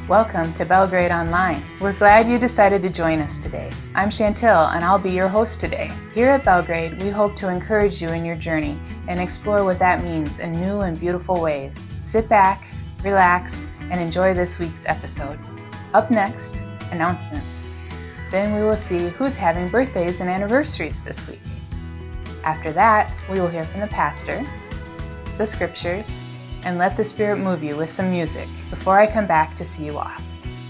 Welcome to Belgrade Online. We're glad you decided to join us today. I'm Chantill, and I'll be your host today. Here at Belgrade, we hope to encourage you in your journey and explore what that means in new and beautiful ways. Sit back, relax, and enjoy this week's episode. Up next, announcements. Then we will see who's having birthdays and anniversaries this week. After that, we will hear from the pastor, the scriptures, and let the Spirit move you with some music before I come back to see you off.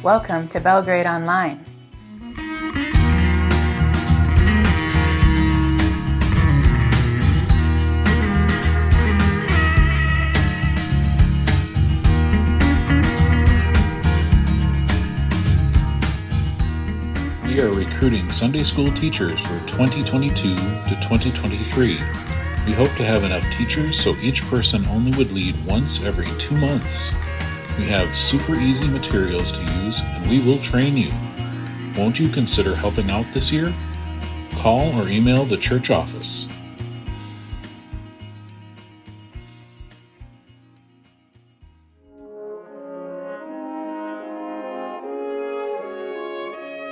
Welcome to Belgrade Online. We are recruiting Sunday school teachers for 2022 to 2023. We hope to have enough teachers so each person only would lead once every 2 months. We have super easy materials to use and we will train you. Won't you consider helping out this year? Call or email the church office.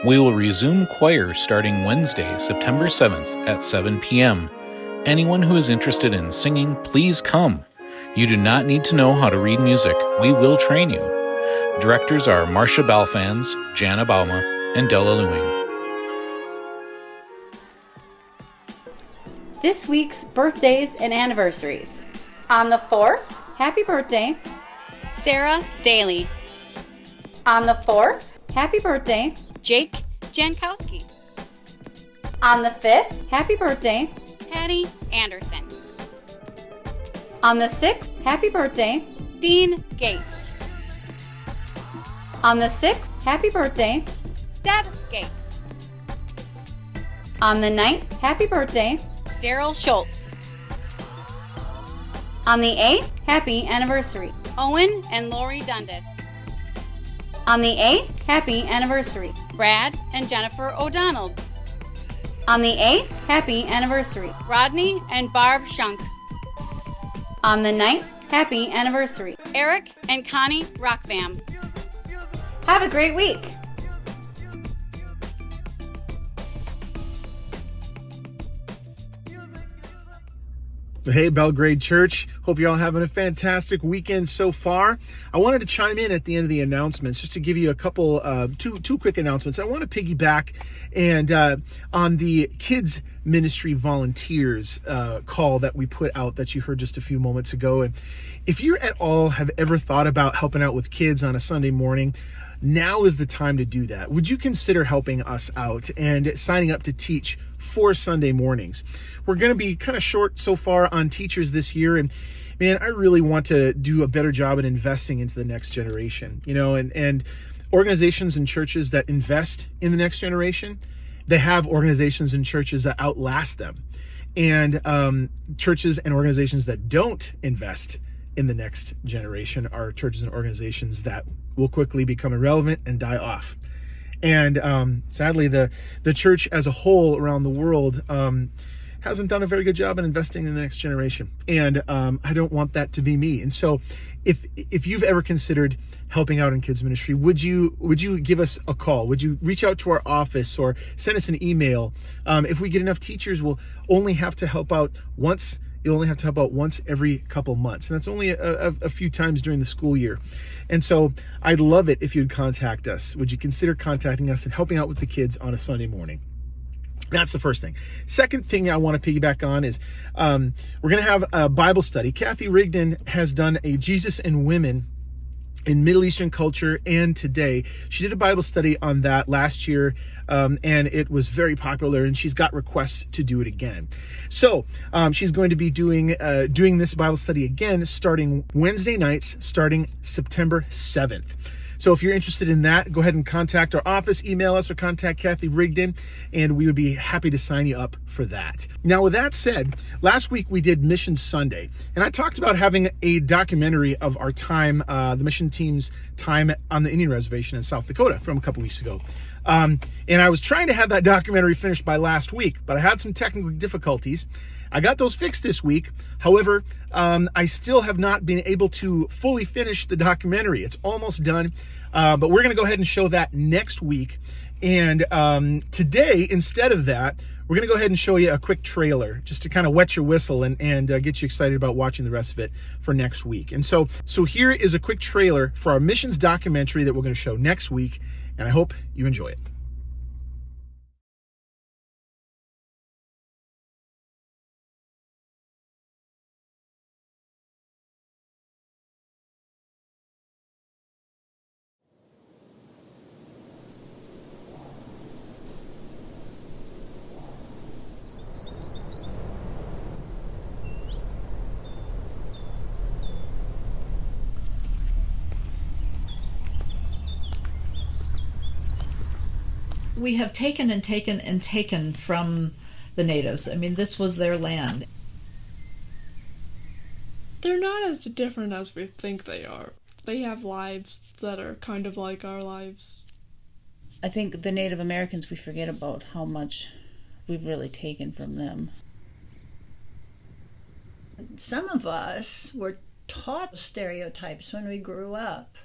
We will resume choir starting Wednesday, September 7th at 7 p.m. Anyone who is interested in singing, please come. You do not need to know how to read music. We will train you. Directors are Marcia Balfans, Jana Bauma, and Della Lewing. This week's birthdays and anniversaries. On the 4th, happy birthday, Sarah Daly. On the 4th, happy birthday, Jake Jankowski. On the 5th, happy birthday, Patty Anderson. On the 6th, happy birthday, Dean Gates. On the 6th, happy birthday, Deb Gates. On the 9th, happy birthday, Daryl Schultz. On the 8th, happy anniversary, Owen and Lori Dundas. On the 8th, happy anniversary, Brad and Jennifer O'Donnell. On the 8th, happy anniversary, Rodney and Barb Shunk. On the 9th, happy anniversary, Eric and Connie Rockbam. Have a great week. Hey, Belgrade Church. Hope you're all having a fantastic weekend so far. I wanted to chime in at the end of the announcements just to give you a couple, two quick announcements. I want to piggyback and on the kids ministry volunteers call that we put out that you heard just a few moments ago. And if you at all have ever thought about helping out with kids on a Sunday morning, now is the time to do that. Would you consider helping us out and signing up to teach 4 Sunday mornings? We're going to be kind of short so far on teachers this year, and man, I really want to do a better job at investing into the next generation, and organizations and churches that invest in the next generation, they have organizations and churches that outlast them, and churches and organizations that don't invest in the next generation are churches and organizations that will quickly become irrelevant and die off. And sadly, the church as a whole around the world hasn't done a very good job in investing in the next generation. And I don't want that to be me. And so if you've ever considered helping out in kids ministry, would you give us a call? Would you reach out to our office or send us an email? If we get enough teachers, we'll only have to help out once. You'll only have to help out once every couple months. And that's only a few times during the school year. And so I'd love it if you'd contact us. Would you consider contacting us and helping out with the kids on a Sunday morning? That's the first thing. Second thing I want to piggyback on is we're going to have a Bible study. Kathy Rigdon has done a Jesus and Women in Middle Eastern culture and today. She did a Bible study on that last year, and it was very popular, and she's got requests to do it again. So she's going to be doing this Bible study again starting Wednesday nights, starting September 7th. So if you're interested in that, go ahead and contact our office, email us, or contact Kathy Rigdon, and we would be happy to sign you up for that. Now, with that said, last week we did Mission Sunday, and I talked about having a documentary of our time, the mission team's time on the Indian Reservation in South Dakota from a couple weeks ago. And I was trying to have that documentary finished by last week, but I had some technical difficulties. I got those fixed this week. However, I still have not been able to fully finish the documentary. It's almost done, but we're going to go ahead and show that next week. And today, instead of that, we're going to go ahead and show you a quick trailer just to kind of wet your whistle and get you excited about watching the rest of it for next week. And so here is a quick trailer for our missions documentary that we're going to show next week, and I hope you enjoy it. We have taken and taken and taken from the natives. I mean, this was their land. They're not as different as we think they are. They have lives that are kind of like our lives. I think the Native Americans, we forget about how much we've really taken from them. Some of us were taught stereotypes when we grew up,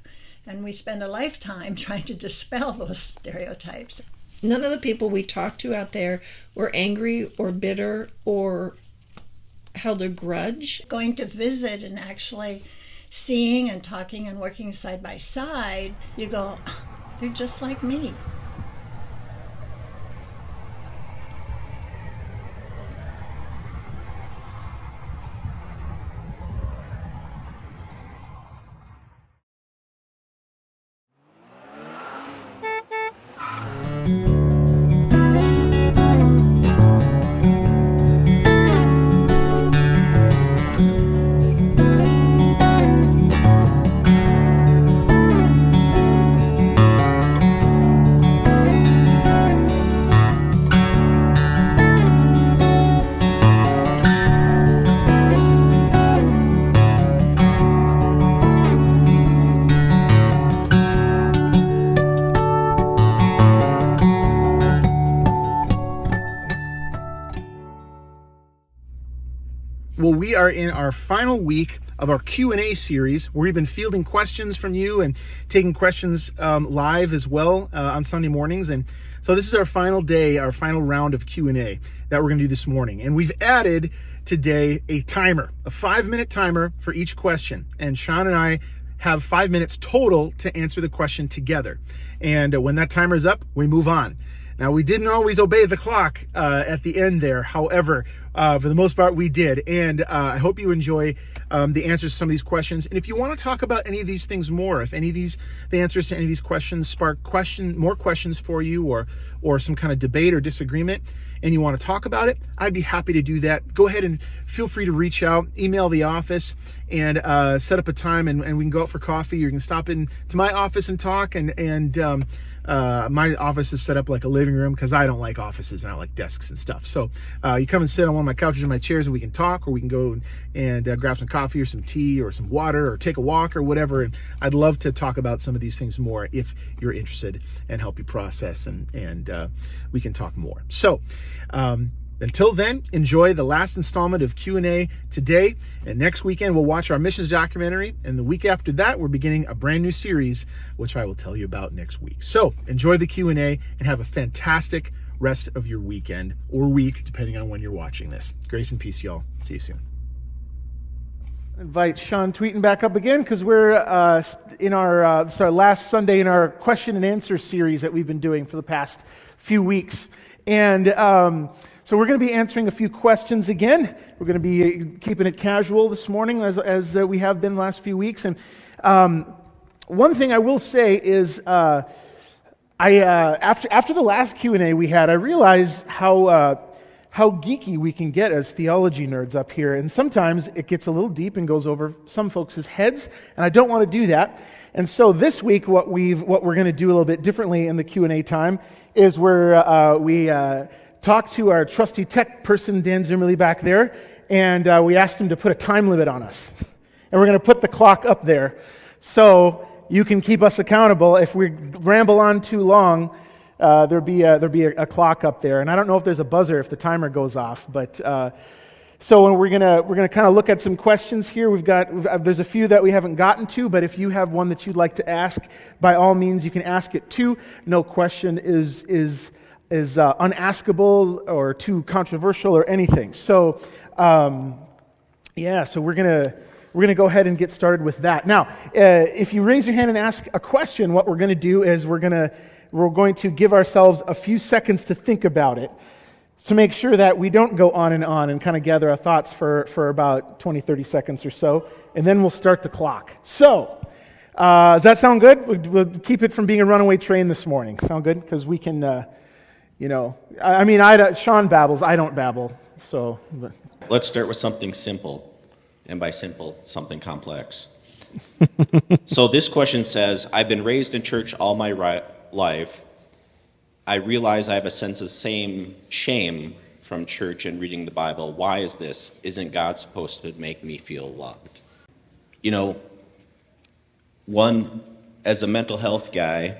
and we spend a lifetime trying to dispel those stereotypes. None of the people we talked to out there were angry or bitter or held a grudge. Going to visit and actually seeing and talking and working side by side, you go, they're just like me. Well, we are in our final week of our Q&A series where we've been fielding questions from you and taking questions live as well on Sunday mornings. And so this is our final day, our final round of Q&A that we're going to do this morning. And we've added today a timer, a 5-minute timer for each question. And Shawn and I have 5 minutes total to answer the question together. And when that timer is up, we move on. Now, we didn't always obey the clock at the end there. However, for the most part, we did. And I hope you enjoy the answers to some of these questions. And if you want to talk about any of these things more, if any of the answers to any of these questions spark more questions for you or some kind of debate or disagreement, and you want to talk about it, I'd be happy to do that. Go ahead and feel free to reach out, email the office, and set up a time, and we can go out for coffee. You can stop in to my office and talk, and my office is set up like a living room because I don't like offices and I don't like desks and stuff. So you come and sit on one of my couches and my chairs, and we can talk, or we can go and grab some coffee or some tea or some water or take a walk or whatever. And I'd love to talk about some of these things more if you're interested and help you process, and we can talk more. So until then, enjoy the last installment of Q&A today, and next weekend we'll watch our missions documentary, and the week after that we're beginning a brand new series, which I will tell you about next week. So enjoy the Q&A and have a fantastic rest of your weekend or week, depending on when you're watching this. Grace and peace, y'all. See you soon. Invite Shawn Tweten back up again because we're in our this is our last Sunday in our question and answer series that we've been doing for the past few weeks. And so we're going to be answering a few questions again. We're going to be keeping it casual this morning as we have been the last few weeks. And One thing I will say is, after the last Q&A we had, I realized how geeky we can get as theology nerds up here, and sometimes it gets a little deep and goes over some folks' heads, and I don't want to do that. And so this week, what we're going to do a little bit differently in the Q&A time is we talk to our trusty tech person, Dan Zimmerly, back there, and we asked him to put a time limit on us, and we're going to put the clock up there, so you can keep us accountable. If we ramble on too long, there'll be a clock up there, and I don't know if there's a buzzer if the timer goes off. But so we're gonna kind of look at some questions here. There's a few that we haven't gotten to, but if you have one that you'd like to ask, by all means you can ask it too. No question is unaskable or too controversial or anything. So so we're gonna go ahead and get started with that. Now, if you raise your hand and ask a question, what we're going to do is we're going to give ourselves a few seconds to think about it, to make sure that we don't go on and kind of gather our thoughts for about 20, 30 seconds or so, and then we'll start the clock. So, does that sound good? We'll keep it from being a runaway train this morning. Sound good? Because we can, Shawn babbles, I don't babble. So, let's start with something simple. And by simple, something complex. So this question says, I've been raised in church all my life. I realize I have a sense of shame from church and reading the Bible. Why is this? Isn't God supposed to make me feel loved? As a mental health guy,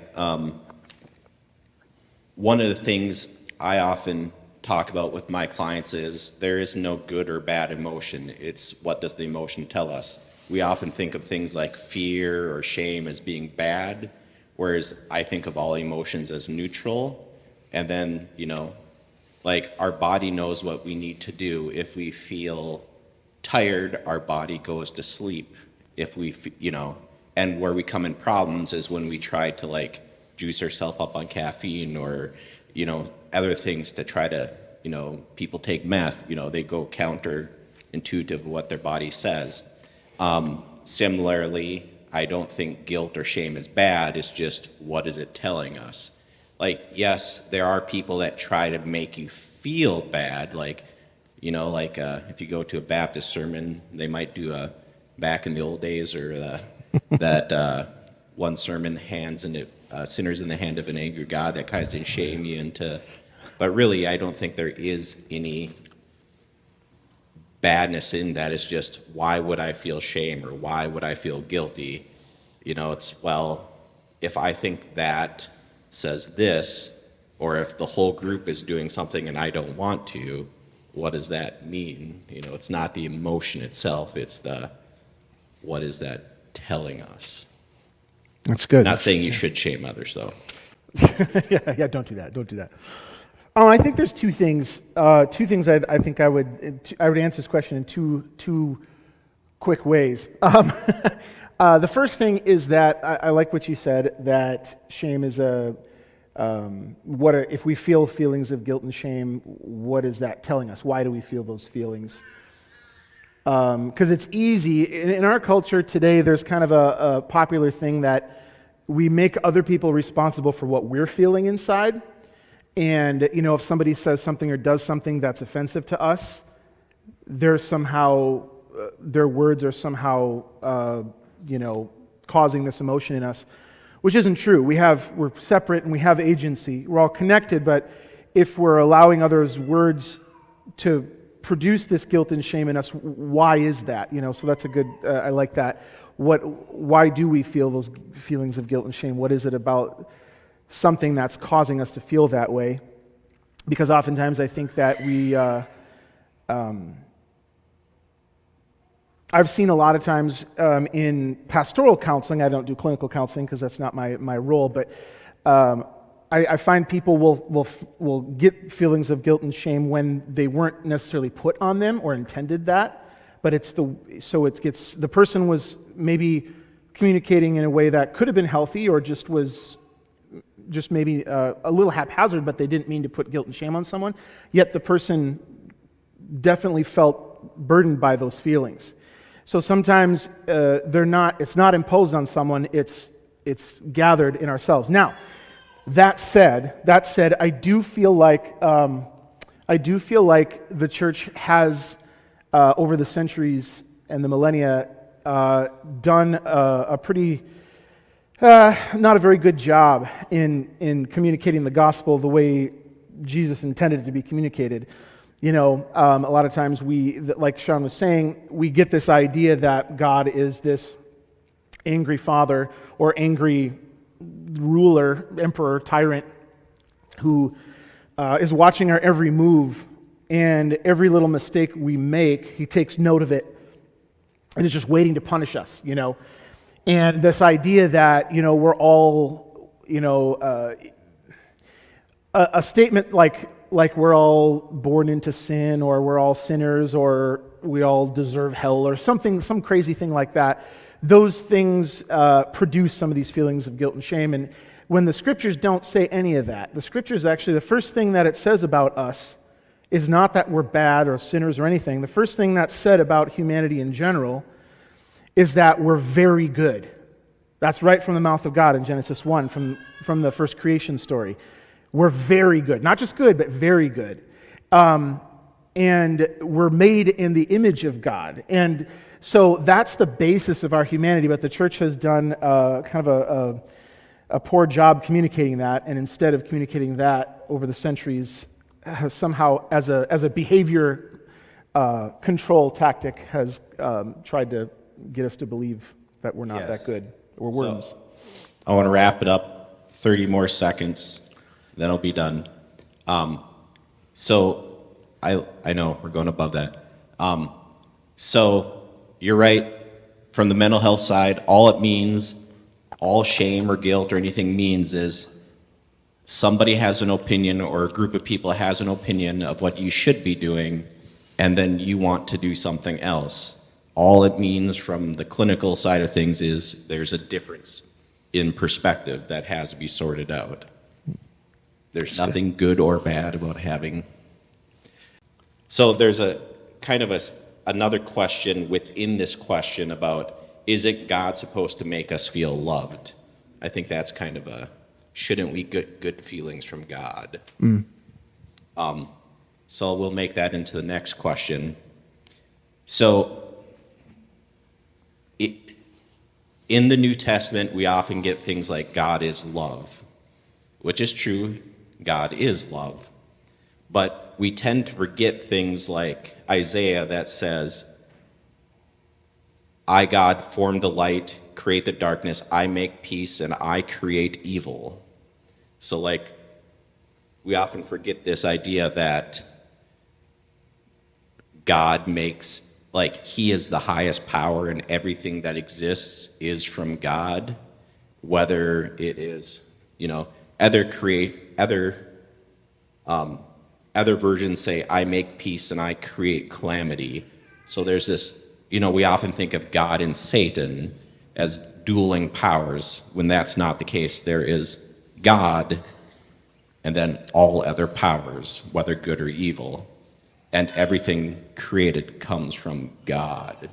one of the things I often talk about with my clients is there is no good or bad emotion. It's what does the emotion tell us? We often think of things like fear or shame as being bad, whereas I think of all emotions as neutral. And then, our body knows what we need to do. If we feel tired, our body goes to sleep. If we, and where we come in problems is when we try to juice ourselves up on caffeine or, other things to try to, people take meth, they go counterintuitive of what their body says. Similarly, I don't think guilt or shame is bad. It's just, what is it telling us? Yes, there are people that try to make you feel bad. If you go to a Baptist sermon, they might do back in the old days, or that one sermon, sinners in the hand of an angry God, that kind of shame you into. But really, I don't think there is any badness in that. It's just, why would I feel shame or why would I feel guilty? If I think that says this, or if the whole group is doing something and I don't want to, what does that mean? It's not the emotion itself, it's what is that telling us? That's good. Not saying you should shame others, though. yeah, don't do that. I think there's two things. I think I would answer this question in two quick ways. The first thing is that I like what you said, that shame is if we feel feelings of guilt and shame, what is that telling us? Why do we feel those feelings? Because it's easy in our culture today. There's kind of a popular thing that we make other people responsible for what we're feeling inside. And, if somebody says something or does something that's offensive to us, their words are somehow, causing this emotion in us, which isn't true. We're separate and we have agency. We're all connected, but if we're allowing others' words to produce this guilt and shame in us, why is that? So that's a good, I like that. Why do we feel those feelings of guilt and shame? What is it about something that's causing us to feel that way? Because oftentimes I think that I've seen a lot of times in pastoral counseling, I don't do clinical counseling because that's not my role, but I find people will get feelings of guilt and shame when they weren't necessarily put on them or intended that, but the person was maybe communicating in a way that could have been healthy or just maybe a little haphazard, but they didn't mean to put guilt and shame on someone, yet the person definitely felt burdened by those feelings. So sometimes it's not imposed on someone, it's gathered in ourselves. Now, that said, I do feel like the church has, over the centuries and the millennia, done a pretty not a very good job in communicating the gospel the way Jesus intended it to be communicated. A lot of times like Shawn was saying, we get this idea that God is this angry father or angry ruler, emperor, tyrant, who is watching our every move, and every little mistake we make, he takes note of it and is just waiting to punish us, And this idea that, we're all, a statement like we're all born into sin, or we're all sinners, or we all deserve hell, or something, some crazy thing like that. Those things produce some of these feelings of guilt and shame. And when the scriptures don't say any of that, the scriptures actually, the first thing that it says about us is not that we're bad or sinners or anything. The first thing that's said about humanity in general is that we're very good. That's right from the mouth of God in Genesis 1, from the first creation story. We're very good. Not just good, but very good. And we're made in the image of God. And so that's the basis of our humanity, but the church has done kind of a poor job communicating that, and instead of communicating that over the centuries, has somehow, as a behavior control tactic, has tried to get us to believe that we're not that good. We're worms. So, I want to wrap it up, 30 more seconds, then I'll be done. So I know we're going above that. So you're right, from the mental health side, all it means, all shame or guilt or anything means is somebody has an opinion, or a group of people has an opinion of what you should be doing, and then you want to do something else. All it means from the clinical side of things is there's a difference in perspective that has to be sorted out. There's nothing good or bad about having. So there's a kind of another question within this question about, is it God supposed to make us feel loved? I think that's kind of shouldn't we get good feelings from God? So we'll make that into the next question. So in the New Testament, we often get things like God is love, which is true. God is love. But we tend to forget things like Isaiah that says, I, God, form the light, create the darkness, I make peace, and I create evil. So we often forget this idea that God makes, he is the highest power, and everything that exists is from God, whether it is, other versions say, I make peace and I create calamity. So there's this, we often think of God and Satan as dueling powers, when that's not the case. There is God and then all other powers, whether good or evil. And everything created comes from God.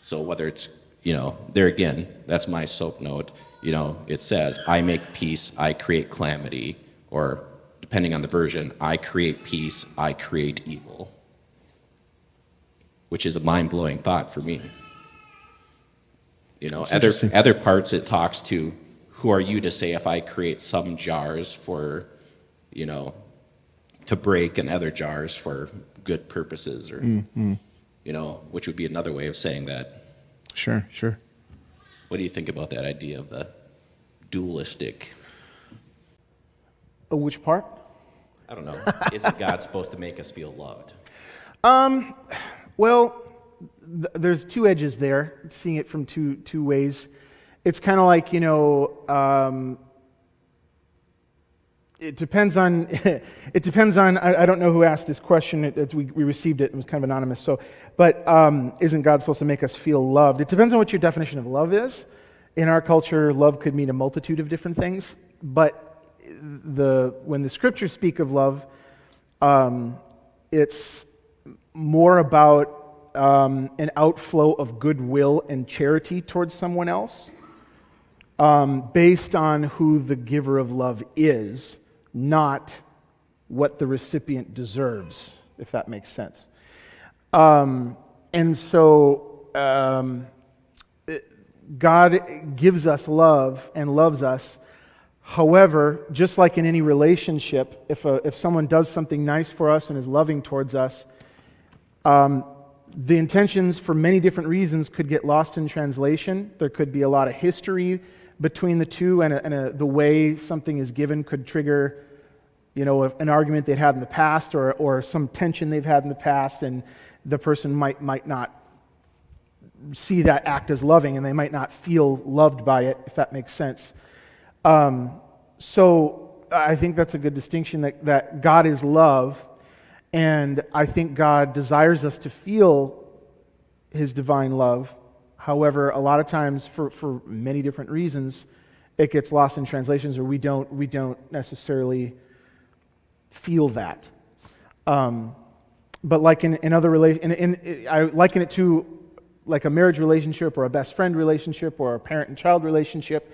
So whether it's, there again, that's my soap note. It says, I make peace, I create calamity, or depending on the version, I create peace, I create evil, which is a mind-blowing thought for me. Other parts it talks to, who are you to say if I create some jars for, to break, and other jars for good purposes, or, which would be another way of saying that. Sure. What do you think about that idea of the dualistic? Which part? I don't know. Isn't God supposed to make us feel loved? Well, there's two edges there, seeing it from two ways. It's kind of like, it depends on, I don't know who asked this question. We received it. It was kind of anonymous. But isn't God supposed to make us feel loved? It depends on what your definition of love is. In our culture, love could mean a multitude of different things. But when the scriptures speak of love, it's more about an outflow of goodwill and charity towards someone else. based on who the giver of love is, not what the recipient deserves, if that makes sense. And so God gives us love and loves us. However, just like in any relationship, if someone does something nice for us and is loving towards us, the intentions for many different reasons could get lost in translation. There could be a lot of history between the two, and the way something is given could trigger, an argument they've had in the past, or some tension they've had in the past, and the person might not see that act as loving, and they might not feel loved by it, if that makes sense. So I think that's a good distinction, that God is love, and I think God desires us to feel His divine love. However, a lot of times, for many different reasons, it gets lost in translations, or we don't necessarily feel that. But like in other relations, I liken it to like a marriage relationship, or a best friend relationship, or a parent and child relationship.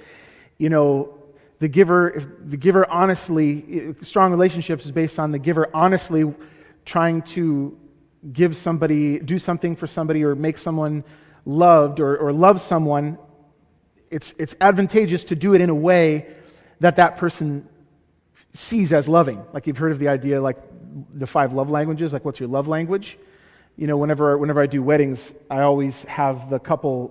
The giver honestly, strong relationships is based on the giver honestly trying to give somebody, do something for somebody, or make someone loved, or love someone. It's advantageous to do it in a way that person sees as loving. Like, you've heard of the idea, like the 5 love languages, like what's your love language? Whenever I do weddings, I always have the couple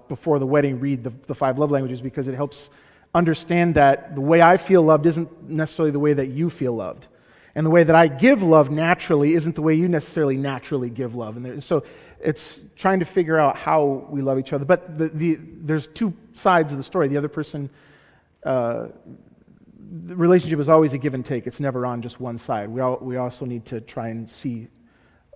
before the wedding read the 5 love languages, because it helps understand that the way I feel loved isn't necessarily the way that you feel loved. And the way that I give love naturally isn't the way you necessarily naturally give love. And so it's trying to figure out how we love each other. But there's 2 sides of the story. The other person, the relationship is always a give and take. It's never on just one side. We also need to try and see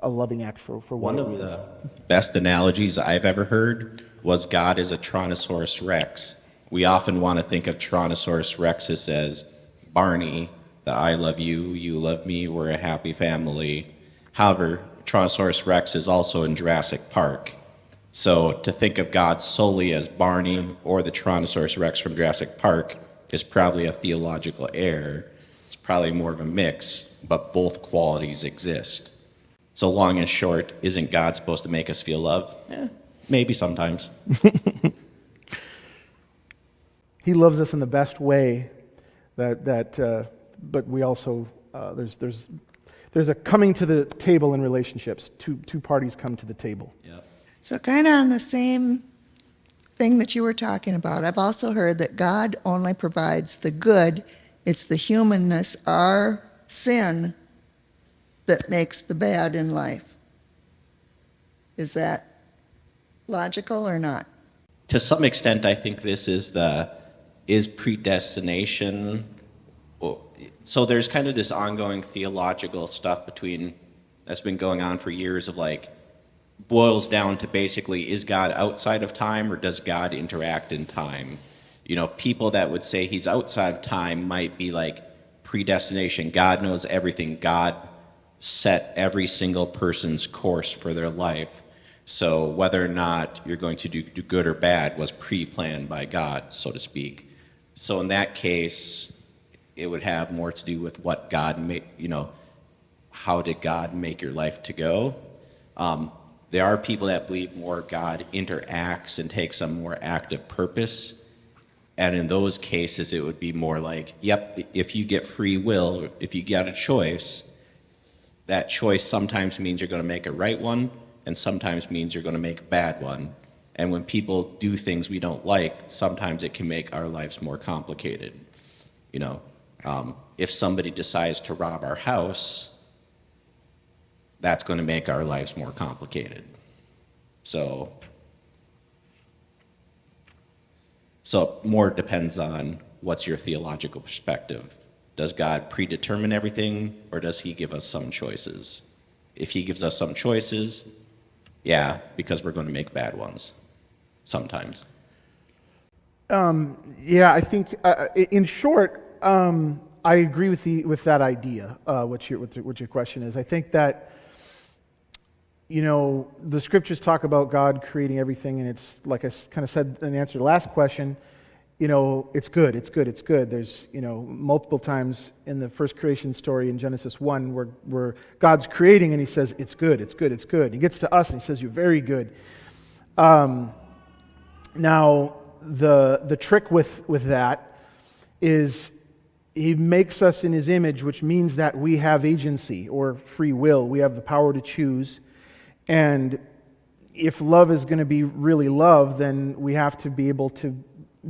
a loving act for one of the best analogies I've ever heard was God is a Tyrannosaurus Rex. We often want to think of Tyrannosaurus Rex as Barney, the I love you, you love me, we're a happy family. However, Tyrannosaurus Rex is also in Jurassic Park. So to think of God solely as Barney or the Tyrannosaurus Rex from Jurassic Park is probably a theological error. It's probably more of a mix, but both qualities exist. So long and short, isn't God supposed to make us feel love? Maybe sometimes. He loves us in the best way, but we also there's a coming to the table in relationships. Two parties come to the table. Yep. So kind of on the same thing that you were talking about, I've also heard that God only provides the good. It's the humanness, our sin, that makes the bad in life. Is that logical or not? To some extent, I think this is predestination. So there's kind of this ongoing theological stuff that's been going on for years of boils down to basically, is God outside of time or does God interact in time? People that would say he's outside of time might be like predestination. God knows everything. God set every single person's course for their life. So whether or not you're going to do good or bad was pre-planned by God, so to speak. So in that case, it would have more to do with what God made, how did God make your life to go? There are people that believe more God interacts and takes a more active purpose. And in those cases, it would be more like, yep, if you get free will, if you get a choice, that choice sometimes means you're going to make a right one, and sometimes means you're going to make a bad one. And when people do things we don't like, sometimes it can make our lives more complicated. If somebody decides to rob our house, that's going to make our lives more complicated. So more depends on what's your theological perspective. Does God predetermine everything, or does he give us some choices? If he gives us some choices, yeah, because we're going to make bad ones sometimes. I think in short, I agree with that idea. What your question is, I think that the scriptures talk about God creating everything, and it's like I kind of said in answer to the last question. it's good, it's good, it's good. There's, multiple times in the first creation story in Genesis 1 where God's creating and he says, it's good, it's good, it's good. He gets to us and he says, you're very good. Now, the trick with that is he makes us in his image, which means that we have agency or free will. We have the power to choose. And if love is going to be really love, then we have to be able to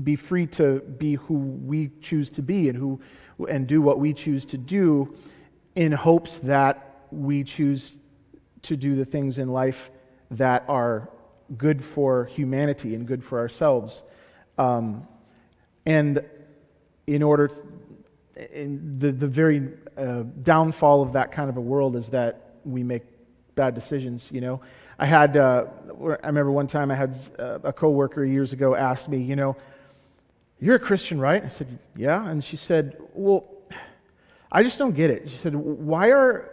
be free to be who we choose to be and do what we choose to do, in hopes that we choose to do the things in life that are good for humanity and good for ourselves. And in order the very downfall of that kind of a world is that we make bad decisions. I remember one time I had a coworker years ago ask me, you're a Christian, right? I said, yeah. And she said, well, I just don't get it. She said, why are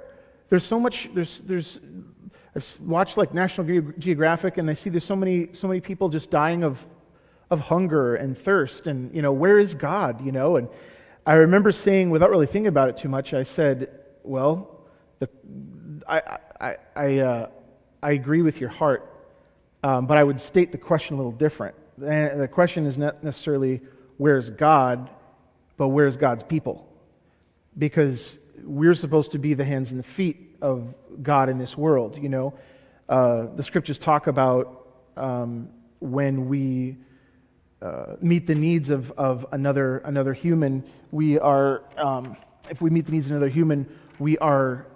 there's so much, I've watched like National Geographic and I see there's so many people just dying of hunger and thirst, and where is God? And I remember saying, without really thinking about it too much, I said, well, I agree with your heart, but I would state the question a little different. The question is not necessarily where's God, but where's God's people? Because we're supposed to be the hands and the feet of God in this world. The scriptures talk about when we meet the needs of another human, we are, if we meet the needs of another human, we are,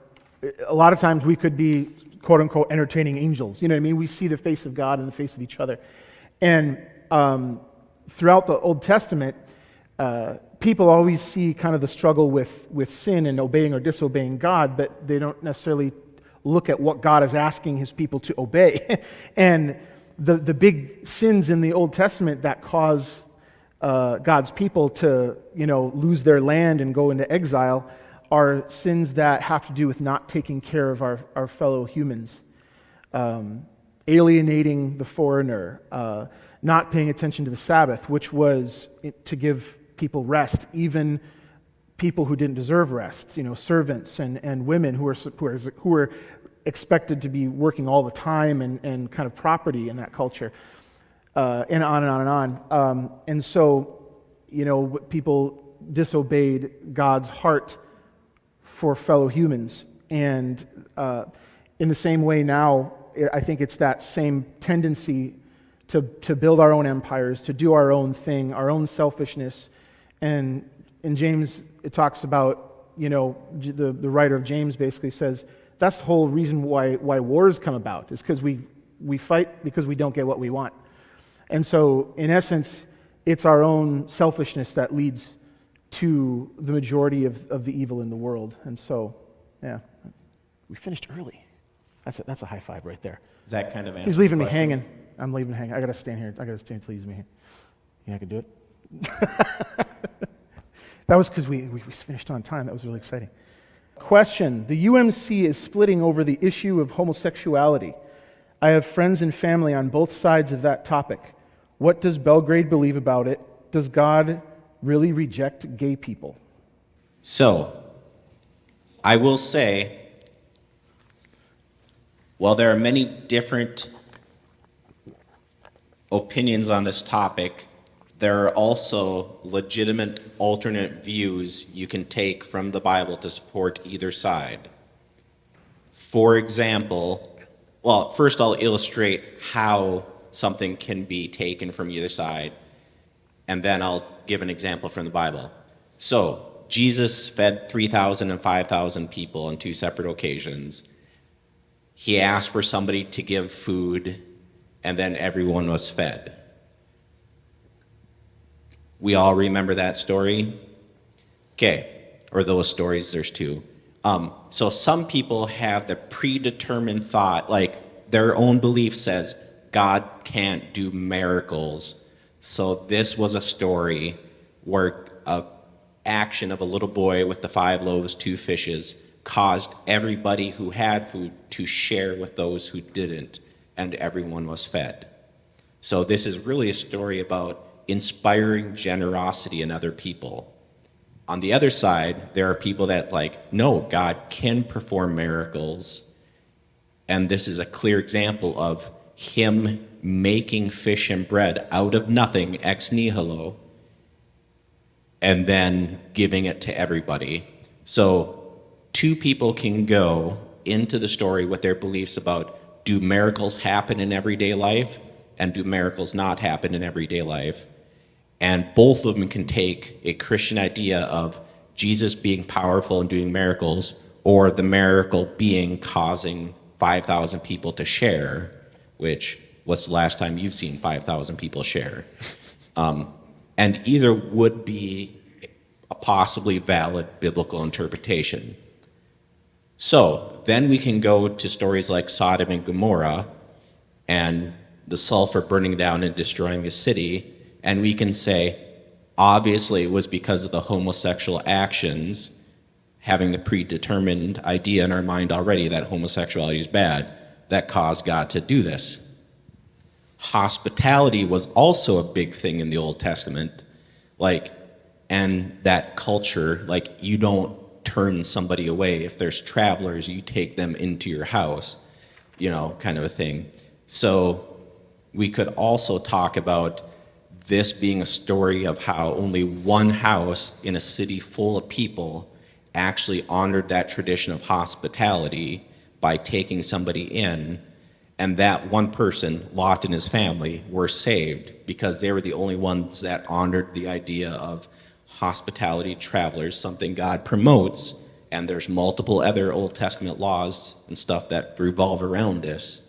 a lot of times we could be, quote unquote, entertaining angels. You know what I mean? We see the face of God in the face of each other. And throughout the Old Testament, people always see kind of the struggle with sin and obeying or disobeying God, but they don't necessarily look at what God is asking his people to obey. And the big sins in the Old Testament that cause God's people to, lose their land and go into exile are sins that have to do with not taking care of our fellow humans, alienating the foreigner, not paying attention to the Sabbath, which was to give people rest, even people who didn't deserve rest, servants and women who were expected to be working all the time and kind of property in that culture, and on and on and on. And so, people disobeyed God's heart for fellow humans. And in the same way now, I think it's that same tendency to build our own empires, to do our own thing, our own selfishness. And in James, it talks about, the writer of James basically says, that's the whole reason why wars come about, is because we fight because we don't get what we want. And so, in essence, it's our own selfishness that leads to the majority of the evil in the world. And so, yeah, we finished early. That's a high five right there. Is that kind of answer? He's leaving me hanging. I'm leaving hanging. I got to stand here. I got to stand until he's me. Yeah, I can do it. That was because we finished on time. That was really exciting. Question. The UMC is splitting over the issue of homosexuality. I have friends and family on both sides of that topic. What does Belgrade believe about it? Does God really reject gay people? So, I will say, while there are many different opinions on this topic, there are also legitimate alternate views you can take from the Bible to support either side. For example, well, first I'll illustrate how something can be taken from either side, and then I'll give an example from the Bible. So, Jesus fed 3,000 and 5,000 people on two separate occasions. He asked for somebody to give food, and then everyone was fed. We all remember that story? Okay, or those stories, there's two. So some people have the predetermined thought, like their own belief says, God can't do miracles. So this was a story where an action of a little boy with the 5 loaves, 2 fishes caused everybody who had food to share with those who didn't, and everyone was fed. So this is really a story about inspiring generosity in other people. On the other side, there are people that like, no, God can perform miracles. And this is a clear example of him making fish and bread out of nothing, ex nihilo, and then giving it to everybody. So two people can go into the story with their beliefs about, do miracles happen in everyday life and do miracles not happen in everyday life? And both of them can take a Christian idea of Jesus being powerful and doing miracles, or the miracle being causing 5,000 people to share, which, what's the last time you've seen 5,000 people share? And either would be a possibly valid biblical interpretation. So then we can go to stories like Sodom and Gomorrah and the sulfur burning down and destroying the city, and we can say, obviously it was because of the homosexual actions, having the predetermined idea in our mind already that homosexuality is bad, that caused God to do this. Hospitality was also a big thing in the Old Testament, and that culture, you don't turn somebody away. If there's travelers, you take them into your house, kind of a thing. So we could also talk about this being a story of how only one house in a city full of people actually honored that tradition of hospitality by taking somebody in, and that one person, Lot and his family, were saved because they were the only ones that honored the idea of hospitality travelers, something God promotes, and there's multiple other Old Testament laws and stuff that revolve around this.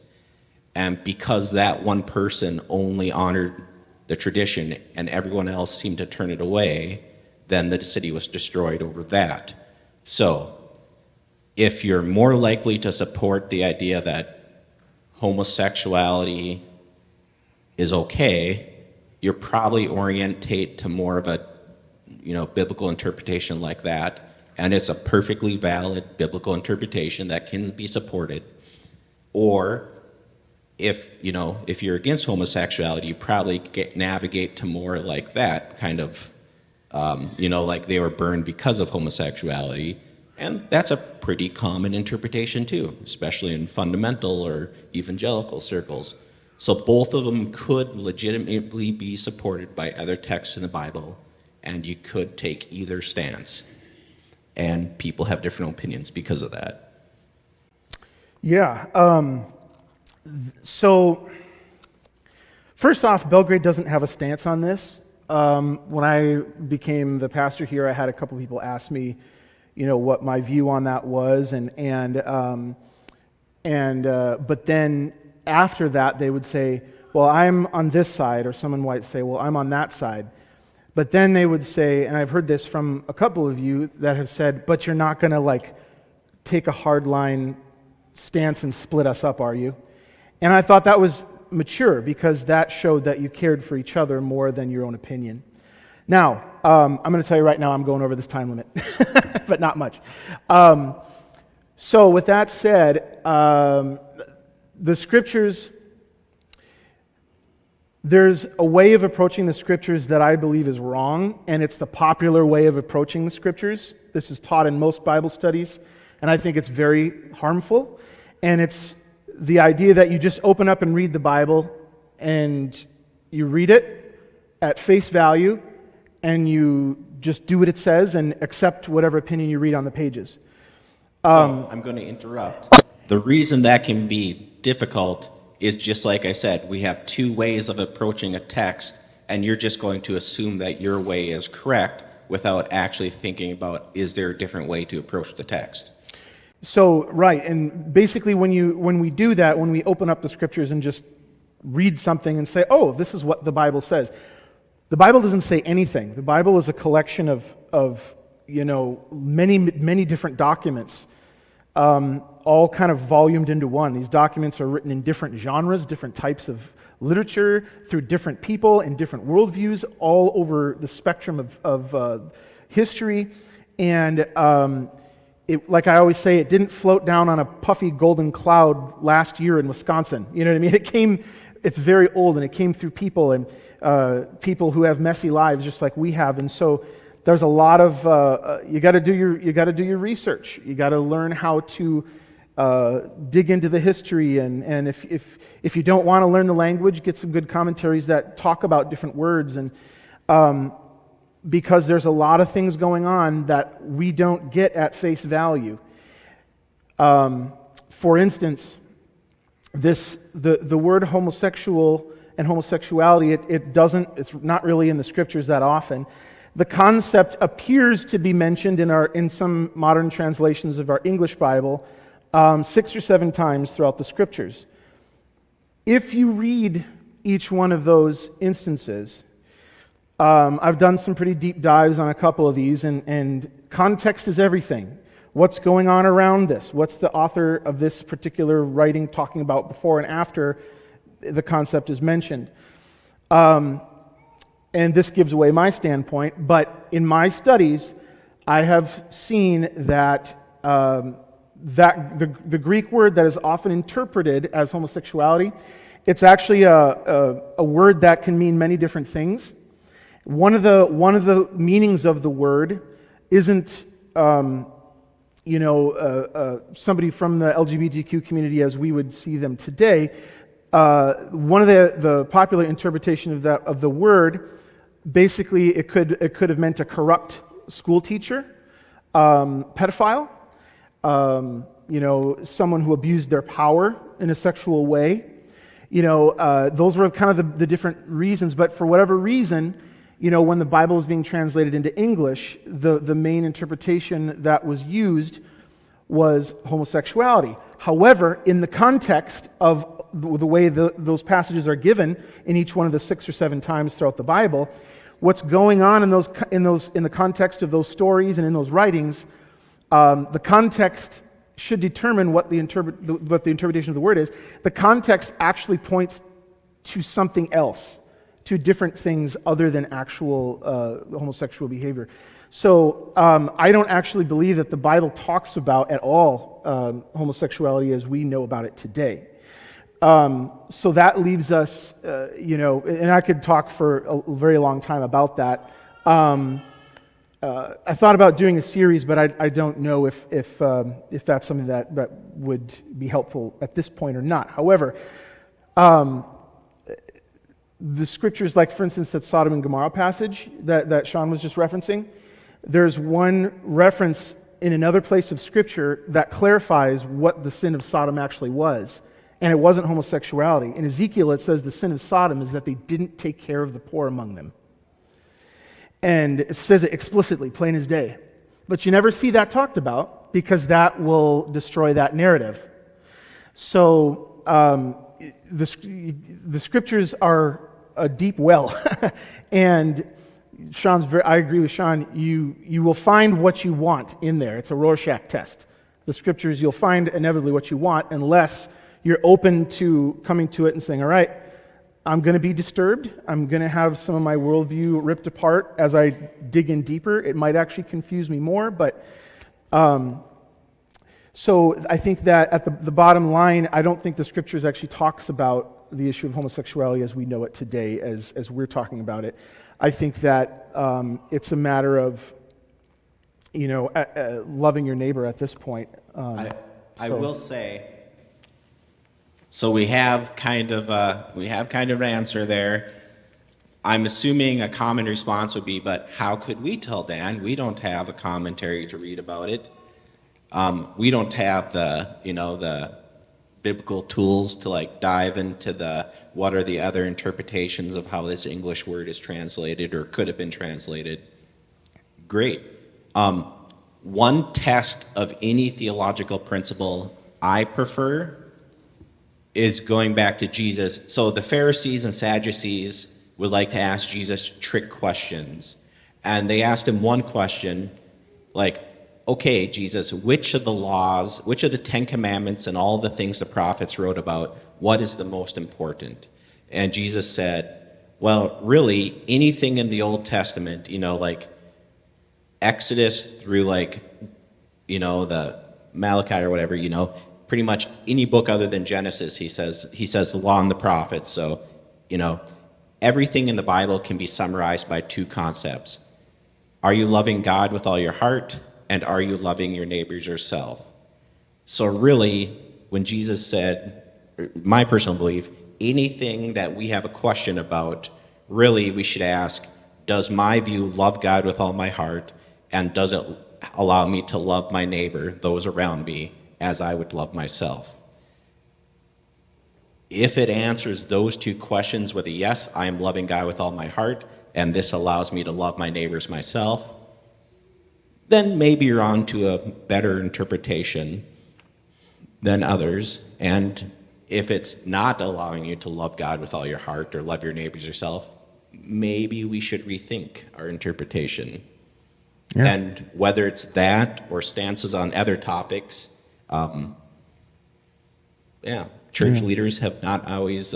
And because that one person only honored the tradition and everyone else seemed to turn it away, then the city was destroyed over that. So if you're more likely to support the idea that homosexuality is okay, you're probably orientate to more of a biblical interpretation like that, and it's a perfectly valid biblical interpretation that can be supported. Or if you're against homosexuality, you probably navigate to more like that kind of, like they were burned because of homosexuality, and that's a pretty common interpretation too, especially in fundamental or evangelical circles. So both of them could legitimately be supported by other texts in the Bible, and you could take either stance. And people have different opinions because of that. Yeah. So, first off, Belgrade doesn't have a stance on this. When I became the pastor here, I had a couple people ask me, what my view on that was, but then after that, they would say, well, I'm on this side, or someone might say, well, I'm on that side. But then they would say, and I've heard this from a couple of you that have said, but you're not going to take a hardline stance and split us up, are you? And I thought that was mature because that showed that you cared for each other more than your own opinion. Now, I'm going to tell you right now I'm going over this time limit, but not much. So with that said, the scriptures, there's a way of approaching the scriptures that I believe is wrong, and it's the popular way of approaching the scriptures. This is taught in most Bible studies, and I think it's very harmful. And it's the idea that you just open up and read the Bible, and you read it at face value, and you just do what it says and accept whatever opinion you read on the pages. So I'm going to interrupt. The reason that can be difficult is just like I said, we have two ways of approaching a text, and you're just going to assume that your way is correct without actually thinking about, is there a different way to approach the text? So, right, and basically when we do that, when we open up the scriptures and just read something and say, oh, this is what the Bible says. The Bible doesn't say anything. The Bible is a collection of many different documents, all kind of volumed into one. These documents are written in different genres, different types of literature, through different people and different worldviews, all over the spectrum of history. And like I always say, it didn't float down on a puffy golden cloud last year in Wisconsin. You know what I mean? it's very old, and it came through people, and people who have messy lives just like we have. And so there's a lot of you got to do your research. You got to learn how to dig into the history, and if you don't want to learn the language, get some good commentaries that talk about different words, and because there's a lot of things going on that we don't get at face value. For instance, the word homosexual and homosexuality, it's not really in the scriptures that often. The concept appears to be mentioned in some modern translations of our English Bible 6 or 7 times throughout the scriptures. If you read each one of those instances, I've done some pretty deep dives on a couple of these, and context is everything. What's going on around this? What's the author of this particular writing talking about before and after the concept is mentioned? And this gives away my standpoint, but in my studies, I have seen that the Greek word that is often interpreted as homosexuality, it's actually a word that can mean many different things. One of the meanings of the word isn't somebody from the LGBTQ community as we would see them today. One of the popular interpretation of the word, basically it could have meant a corrupt school teacher, pedophile, someone who abused their power in a sexual way. Those were kind of the different reasons, but for whatever reason, when the Bible was being translated into English, the main interpretation that was used was homosexuality. However, in the context of the way those passages are given in each one of the 6 or 7 times throughout the Bible, what's going on in the context of those stories and in those writings, the context should determine what the interpretation of the word is. The context actually points to something else, to different things other than actual homosexual behavior. So I don't actually believe that the Bible talks about at all homosexuality as we know about it today. So that leaves us, and I could talk for a very long time about that. I thought about doing a series, but I don't know if that's something that would be helpful at this point or not. However, the scriptures, like for instance that Sodom and Gomorrah passage that Shawn was just referencing, there's one reference in another place of scripture that clarifies what the sin of Sodom actually was, and it wasn't homosexuality. In Ezekiel it says the sin of Sodom is that they didn't take care of the poor among them. And it says it explicitly, plain as day. But you never see that talked about because that will destroy that narrative. So the scriptures are a deep well. And I agree with Shawn, you will find what you want in there. It's a Rorschach test. The scriptures, you'll find inevitably what you want unless you're open to coming to it and saying, all right, I'm going to be disturbed. I'm going to have some of my worldview ripped apart as I dig in deeper. It might actually confuse me more, but so I think that at the bottom line, I don't think the scriptures actually talks about the issue of homosexuality as we know it today, as we're talking about it. I think that it's a matter of, loving your neighbor at this point. I will say, so we have kind of an answer there. I'm assuming a common response would be, but how could we tell, Dan? We don't have a commentary to read about it. We don't have the biblical tools to dive into what are the other interpretations of how this English word is translated or could have been translated. Great. One test of any theological principle I prefer is going back to Jesus. So the Pharisees and Sadducees would like to ask Jesus trick questions. And they asked him one question, okay, Jesus, which of the 10 commandments and all the things the prophets wrote about, what is the most important? And Jesus said, well, really, anything in the Old Testament, Exodus through the Malachi or whatever, pretty much any book other than Genesis, he says the law and the prophets. So, everything in the Bible can be summarized by two concepts. Are you loving God with all your heart? And are you loving your neighbors yourself? So really, when Jesus said, my personal belief, anything that we have a question about, really we should ask, does my view love God with all my heart? And does it allow me to love my neighbor, those around me, as I would love myself? If it answers those two questions with a yes, I am loving God with all my heart, and this allows me to love my neighbors myself, then maybe you're on to a better interpretation than others. And if it's not allowing you to love God with all your heart or love your neighbors yourself, maybe we should rethink our interpretation. Yeah. And whether it's that or stances on other topics, church leaders have not always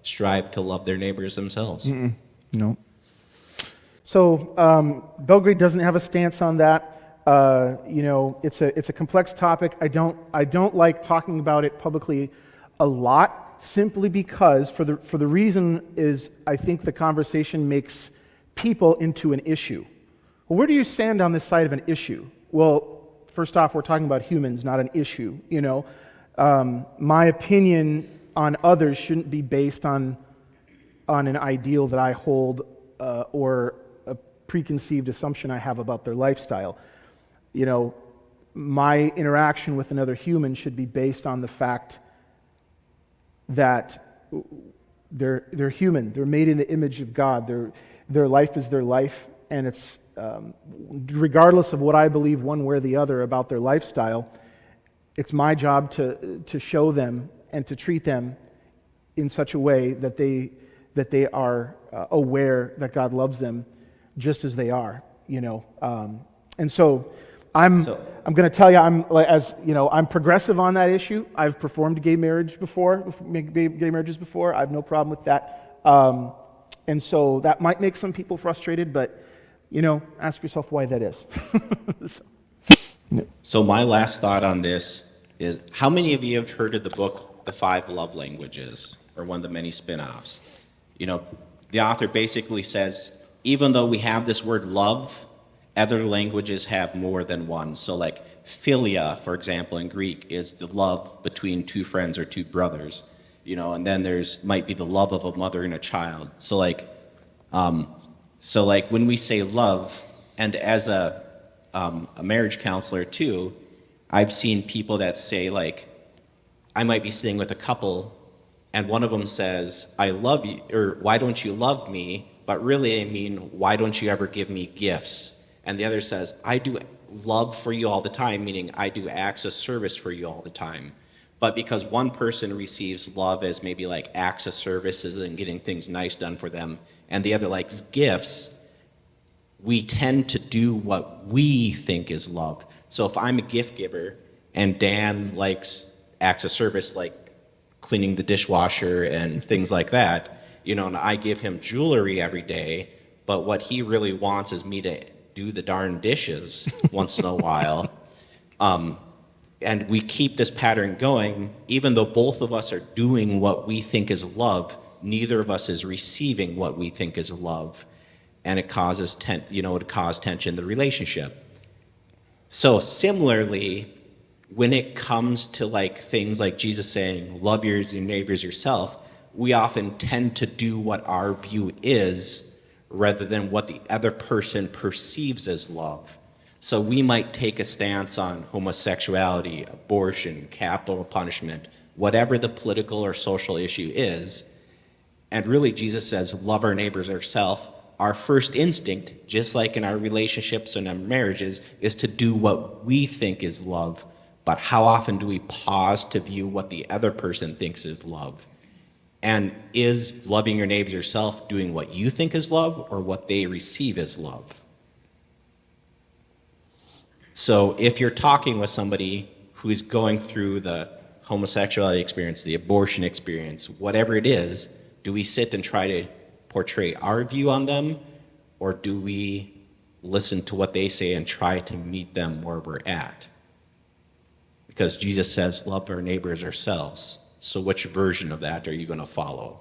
strived to love their neighbors themselves. No. So Belgrade doesn't have a stance on that. It's a complex topic. I don't like talking about it publicly a lot, simply because for the reason is I think the conversation makes people into an issue. Well, where do you stand on this side of an issue? Well, first off, we're talking about humans, not an issue. My opinion on others shouldn't be based on an ideal that I hold or a preconceived assumption I have about their lifestyle. My interaction with another human should be based on the fact that they're human. They're made in the image of God. Their life is their life, and it's regardless of what I believe one way or the other about their lifestyle, it's my job to show them and to treat them in such a way that they are aware that God loves them just as they are, and so I'm going to tell you, I'm progressive on that issue. I've performed gay marriages before. I have no problem with that, and so that might make some people frustrated, but ask yourself why that is. So my last thought on this is, how many of you have heard of the book, The 5 Love Languages, or one of the many spin-offs? The author basically says, even though we have this word love, other languages have more than one. So like philia, for example, in Greek is the love between two friends or two brothers, and then might be the love of a mother and a child. So like when we say love, and as a marriage counselor too, I've seen people that say, like, I might be sitting with a couple and one of them says, I love you, or why don't you love me? But really I mean, why don't you ever give me gifts? And the other says, I do love for you all the time, meaning I do acts of service for you all the time. But because one person receives love as maybe like acts of services and getting things nice done for them, and the other likes gifts, we tend to do what we think is love. So if I'm a gift giver and Dan likes acts of service like cleaning the dishwasher and things like that, and I give him jewelry every day, but what he really wants is me to do the darn dishes once in a while. And we keep this pattern going, even though both of us are doing what we think is love, neither of us is receiving what we think is love. And it causes tension in the relationship. So similarly, when it comes to like things like Jesus saying, love your neighbors yourself, we often tend to do what our view is rather than what the other person perceives as love. So we might take a stance on homosexuality, abortion, capital punishment, whatever the political or social issue is. And really Jesus says, love our neighbors ourselves. Our first instinct, just like in our relationships and our marriages, is to do what we think is love. But how often do we pause to view what the other person thinks is love? And is loving your neighbors yourself doing what you think is love or what they receive as love? So if you're talking with somebody who's going through the homosexuality experience, the abortion experience, whatever it is, do we sit and try to portray our view on them, or do we listen to what they say and try to meet them where we're at? because Jesus says, love our neighbors ourselves. So which version of that are you going to follow?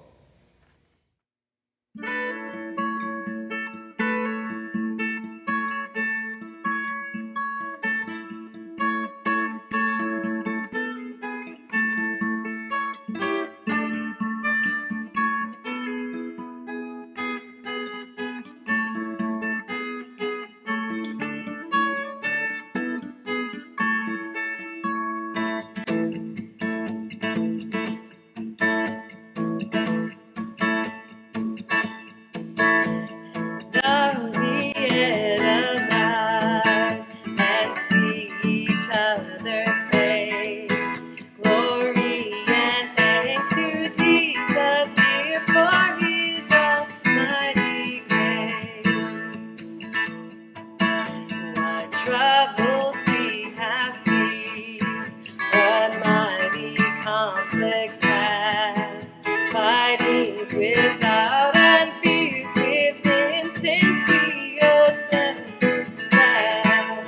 Troubles we have seen, what mighty conflicts past, fightings without and fears within, since we ascended fast.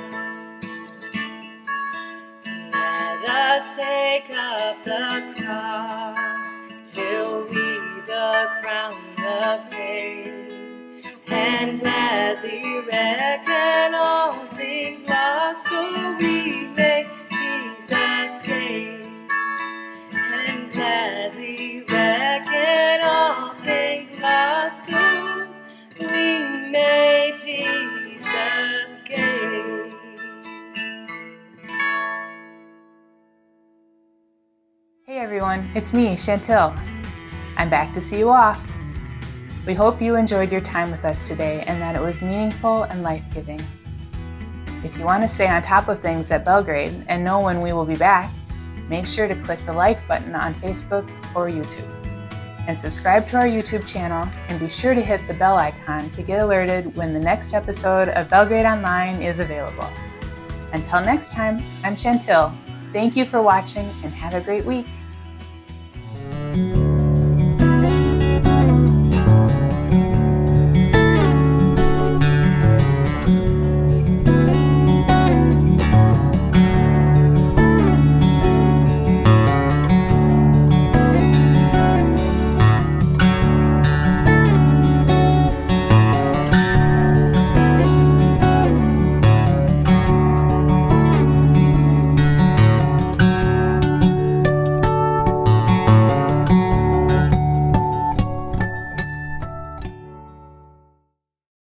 Let us take up the cross till we the crown obtain, and gladly reckon all things lost, so we may Jesus gain. And gladly reckon all things lost, so we may Jesus gain. Hey everyone, it's me, Chantill. I'm back to see you off. We hope you enjoyed your time with us today and that it was meaningful and life-giving. If you want to stay on top of things at Belgrade and know when we will be back, make sure to click the like button on Facebook or YouTube. And subscribe to our YouTube channel and be sure to hit the bell icon to get alerted when the next episode of Belgrade Online is available. Until next time, I'm Chantill. Thank you for watching and have a great week.